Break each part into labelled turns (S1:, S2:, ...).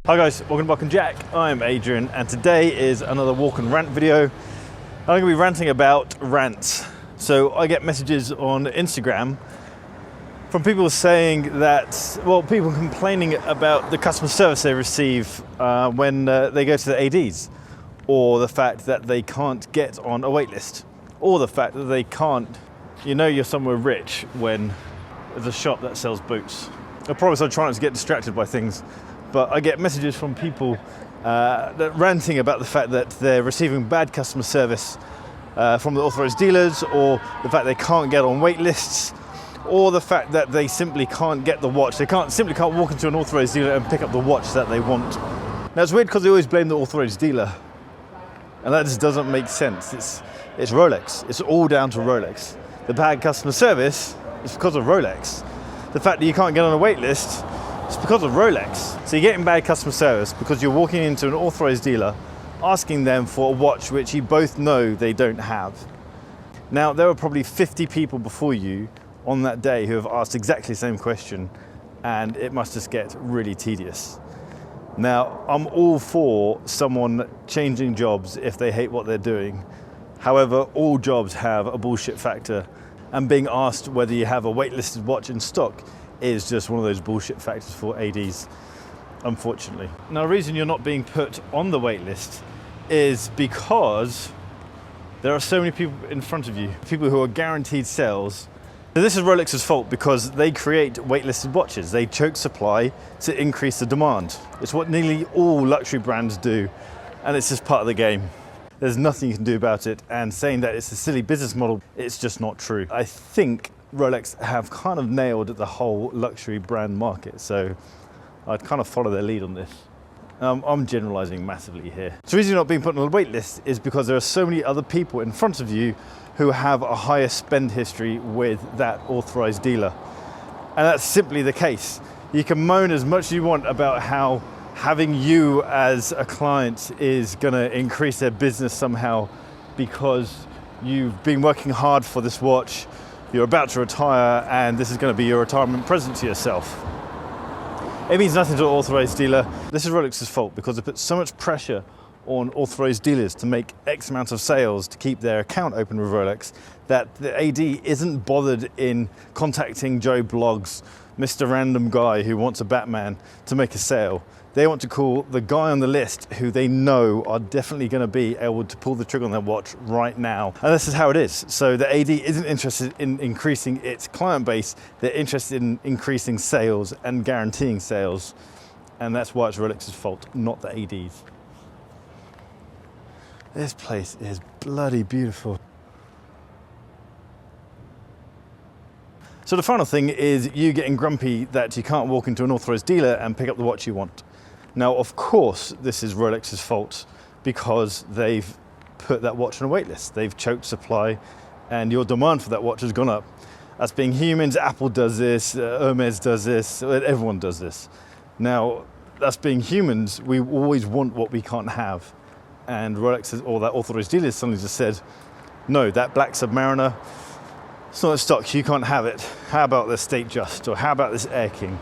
S1: Hi guys, welcome to Walk and Jack. I'm Adrian and today is another walk and rant video. I'm going to be ranting about rants. So I get messages on Instagram from people saying that, well, people complaining about the customer service they receive when they go to the ADs, or the fact that they can't get on a wait list, or the fact that they can't, you're somewhere rich when there's a shop that sells boots. I promise I'm trying not to get distracted by things. But I get messages from people that ranting about the fact that they're receiving bad customer service from the authorised dealers, or the fact they can't get on wait lists, or the fact that they simply can't get the watch. They simply can't walk into an authorised dealer and pick up the watch that they want. Now it's weird because they always blame the authorised dealer, and that just doesn't make sense. It's Rolex. It's all down to Rolex. The bad customer service is because of Rolex. The fact that you can't get on a wait list, it's because of Rolex. So you're getting bad customer service because you're walking into an authorised dealer asking them for a watch which you both know they don't have. Now, there were probably 50 people before you on that day who have asked exactly the same question, and it must just get really tedious. Now, I'm all for someone changing jobs if they hate what they're doing. However, all jobs have a bullshit factor, and being asked whether you have a waitlisted watch in stock is just one of those bullshit factors for ADs, unfortunately. Now, the reason you're not being put on the wait list is because there are so many people in front of you, people who are guaranteed sales. Now, this is Rolex's fault because they create waitlisted watches. They choke supply to increase the demand. It's what nearly all luxury brands do, and it's just part of the game. There's nothing you can do about it, and saying that it's a silly business model, it's just not true. I think Rolex have kind of nailed the whole luxury brand market, so I'd kind of follow their lead on this. I'm generalizing massively here. So the reason you're not being put on the wait list is because there are so many other people in front of you who have a higher spend history with that authorized dealer. And that's simply the case. You can moan as much as you want about how having you as a client is gonna increase their business somehow because you've been working hard for this watch, you're about to retire, and this is going to be your retirement present to yourself. It means nothing to an authorised dealer. This is Rolex's fault because they put so much pressure on authorised dealers to make X amount of sales to keep their account open with Rolex that the AD isn't bothered in contacting Joe Blogs, Mr. Random Guy who wants a Batman, to make a sale. They want to call the guy on the list who they know are definitely going to be able to pull the trigger on their watch right now. And this is how it is. So the AD isn't interested in increasing its client base. They're interested in increasing sales and guaranteeing sales. And that's why it's Rolex's fault, not the ADs. This place is bloody beautiful. So the final thing is you getting grumpy that you can't walk into an authorized dealer and pick up the watch you want. Now, of course, this is Rolex's fault because they've put that watch on a wait list. They've choked supply and your demand for that watch has gone up. As being humans, Apple does this, Hermes does this, everyone does this. Now, as being humans, we always want what we can't have. And Rolex or that authorized dealer suddenly just said, no, that black Submariner, it's not in stock, you can't have it. How about the State Just, or how about this Air King?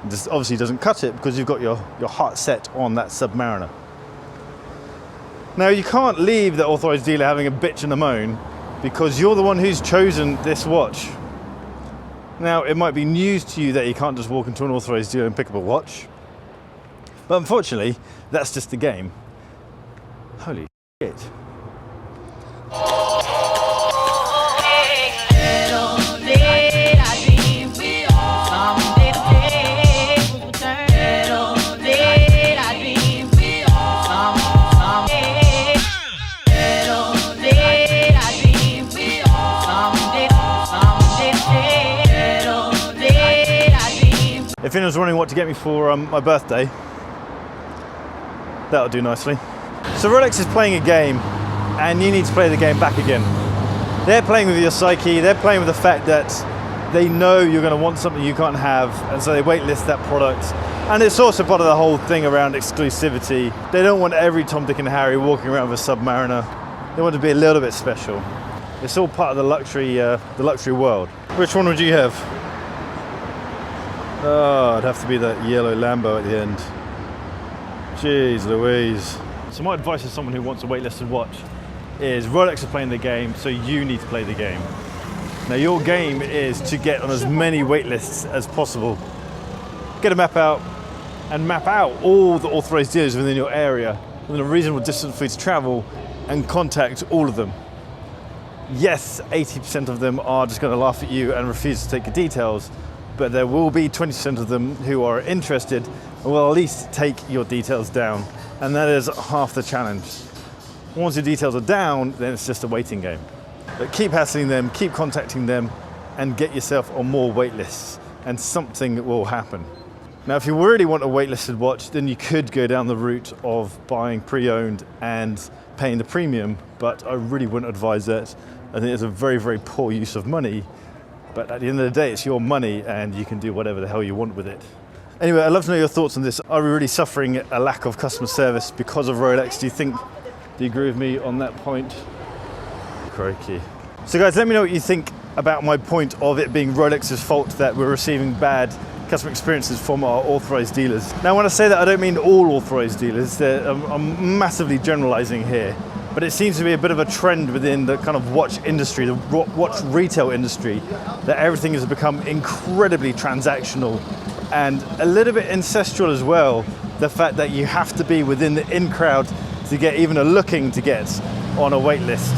S1: This obviously doesn't cut it because you've got your heart set on that Submariner. Now, you can't leave the authorized dealer having a bitch and a moan because you're the one who's chosen this watch. Now, it might be news to you that you can't just walk into an authorized dealer and pick up a watch, but unfortunately, that's just the game. Holy shit. If anyone's wondering what to get me for my birthday, that'll do nicely. So Rolex is playing a game, and you need to play the game back again. They're playing with your psyche, they're playing with the fact that they know you're going to want something you can't have, and so they waitlist that product. And it's also part of the whole thing around exclusivity. They don't want every Tom, Dick and Harry walking around with a Submariner. They want to be a little bit special. It's all part of the luxury world. Which one would you have? Oh, it'd have to be that yellow Lambo at the end. Jeez Louise. So my advice to someone who wants a waitlisted watch is Rolex are playing the game, so you need to play the game. Now your game is to get on as many waitlists as possible. Get a map out and map out all the authorized dealers within your area within a reasonable distance for you to travel and contact all of them. Yes, 80% of them are just going to laugh at you and refuse to take your details, but there will be 20% of them who are interested and will at least take your details down. And that is half the challenge. Once your details are down, then it's just a waiting game. But keep hassling them, keep contacting them, and get yourself on more wait lists, and something will happen. Now, if you really want a waitlisted watch, then you could go down the route of buying pre-owned and paying the premium, but I really wouldn't advise that. I think it's a very, very poor use of money, but at the end of the day, it's your money and you can do whatever the hell you want with it. Anyway, I'd love to know your thoughts on this. Are we really suffering a lack of customer service because of Rolex? Do you agree with me on that point? Crikey. So guys, let me know what you think about my point of it being Rolex's fault that we're receiving bad customer experiences from our authorized dealers. Now, when I say that, I don't mean all authorized dealers. I'm massively generalizing here, but it seems to be a bit of a trend within the kind of watch industry, the watch retail industry, that everything has become incredibly transactional and a little bit ancestral as well. The fact that you have to be within the in crowd to get even a looking to get on a wait list.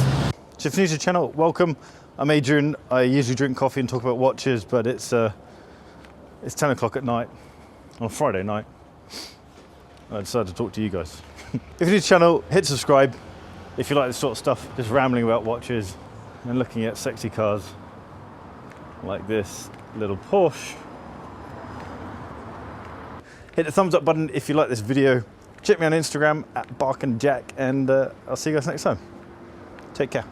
S1: So if you're new to the channel, welcome. I'm Adrian. I usually drink coffee and talk about watches, but it's 10 o'clock at night on a Friday night. I decided to talk to you guys. If you're new to the channel, hit subscribe. If you like this sort of stuff, just rambling about watches and looking at sexy cars like this little Porsche. Hit the thumbs up button if you like this video. Check me on Instagram at @barkandjack, and I'll see you guys next time. Take care.